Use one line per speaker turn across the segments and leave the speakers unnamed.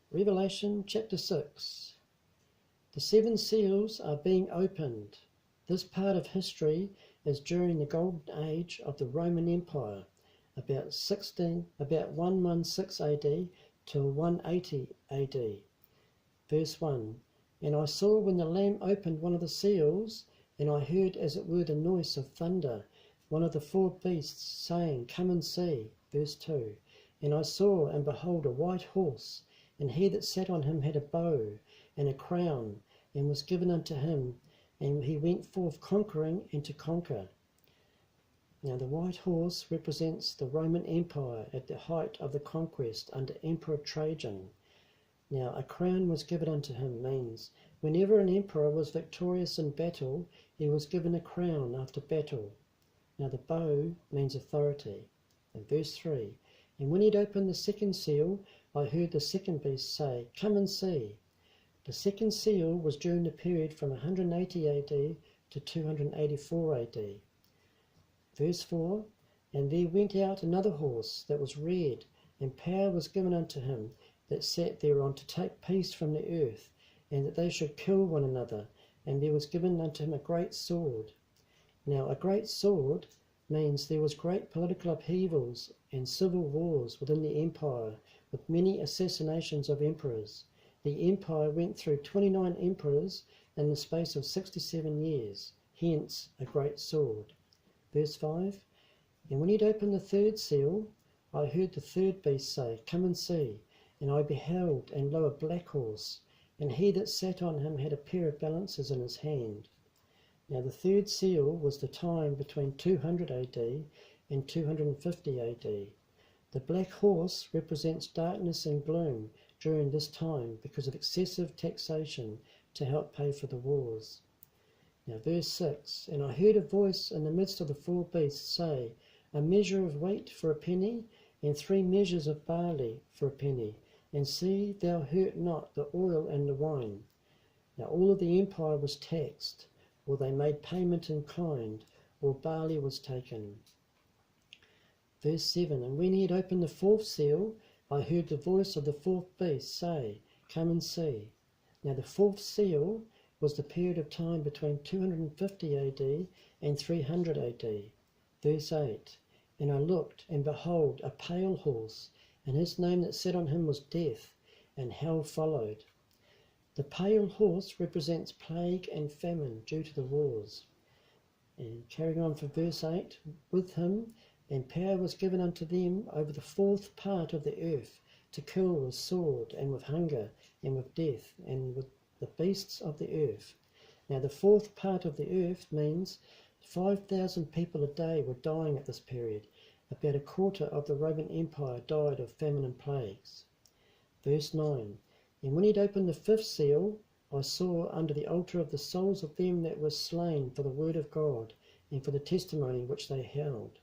Revelation chapter 6. The seven seals are being opened. This part of history is during the golden age of the Roman Empire, about 116 AD to 180 AD. Verse 1. And I saw when the Lamb opened one of the seals, and I heard as it were the noise of thunder, one of the four beasts saying, Come and see. Verse 2. And I saw, and behold, a white horse, and he that sat on him had a bow and a crown, and was given unto him, and he went forth conquering and to conquer. Now the white horse represents the Roman Empire at the height of the conquest under Emperor Trajan. Now a crown was given unto him means whenever an emperor was victorious in battle, he was given a crown after battle. Now the bow means authority. And verse 3, and when he had opened the second seal, I heard the second beast say, Come and see. The second seal was during the period from 180 AD to 284 AD. Verse 4, and there went out another horse that was red, and power was given unto him that sat thereon to take peace from the earth, and that they should kill one another, and there was given unto him a great sword. Now a great sword means there was great political upheavals and civil wars within the empire, with many assassinations of emperors. The empire went through 29 emperors in the space of 67 years, hence a great sword. Verse 5, and when he had opened the third seal, I heard the third beast say, Come and see. And I beheld, and lo, a black horse, and he that sat on him had a pair of balances in his hand. Now the third seal was the time between 200 AD and 250 AD. The black horse represents darkness and gloom during this time because of excessive taxation to help pay for the wars. Now verse 6, and I heard a voice in the midst of the four beasts say, A measure of wheat for a penny, and 3 measures of barley for a penny, and see thou hurt not the oil and the wine. Now all of the empire was taxed, or they made payment in kind, or barley was taken. Verse 7, and when he had opened the fourth seal, I heard the voice of the fourth beast say, Come and see. Now the fourth seal was the period of time between 250 AD and 300 AD. Verse 8, and I looked, and behold, a pale horse, and his name that sat on him was Death, and hell followed. The pale horse represents plague and famine due to the wars. And carrying on for verse 8, with him, and power was given unto them over the fourth part of the earth, to kill with sword, and with hunger, and with death, and with the beasts of the earth. Now the fourth part of the earth means 5,000 people a day were dying at this period. About a quarter of the Roman Empire died of famine and plagues. Verse 9, and when he had opened the fifth seal, I saw under the altar of the souls of them that were slain for the word of God, and for the testimony which they held.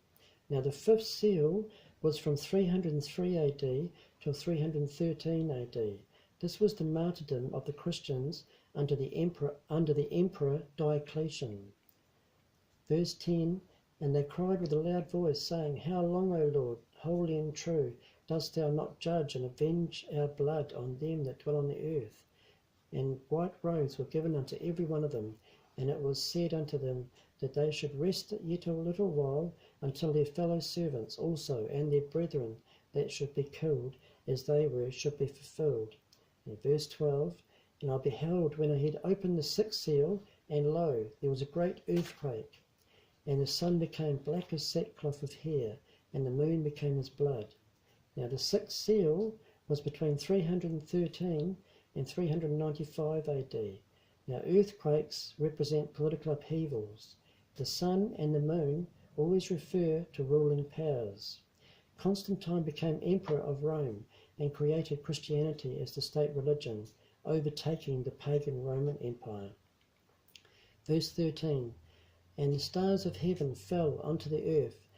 Now the fifth seal was from 303 AD till 313 AD. This was the martyrdom of the Christians under the emperor Diocletian. Verse 10, and they cried with a loud voice, saying, How long, O Lord, holy and true, dost thou not judge and avenge our blood on them that dwell on the earth? And white robes were given unto every one of them, and it was said unto them that they should rest yet a little while until their fellow servants also and their brethren that should be killed as they were should be fulfilled. And verse 12, and I beheld when I had opened the sixth seal, and lo, there was a great earthquake, and the sun became black as sackcloth of hair, and the moon became as blood. Now the sixth seal was between 313 and 395 AD. Now earthquakes represent political upheavals. The sun and the moon always refer to ruling powers. Constantine became emperor of Rome and created Christianity as the state religion, overtaking the pagan Roman Empire. Verse 13, and the stars of heaven fell unto the earth,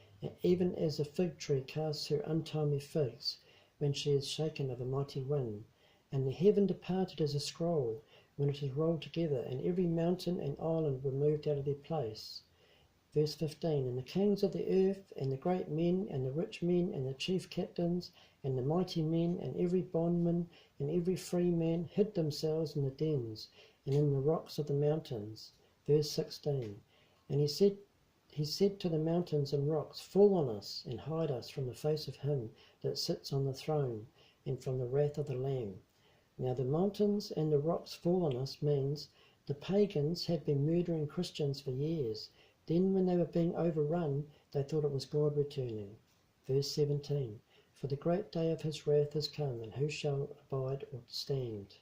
even as a fig tree casts her untimely figs when she is shaken of a mighty wind. And the heaven departed as a scroll when it is rolled together, and every mountain and island were moved out of their place. Verse 15, and the kings of the earth, and the great men, and the rich men, and the chief captains, and the mighty men, and every bondman, and every free man, hid themselves in the dens, and in the rocks of the mountains. Verse 16, and he said to the mountains and rocks, fall on us, and hide us from the face of him that sits on the throne, and from the wrath of the Lamb. Now the mountains and the rocks fall on us means the pagans had been murdering Christians for years. Then when they were being overrun, they thought it was God returning. Verse 17, for the great day of his wrath is come, and who shall abide or stand?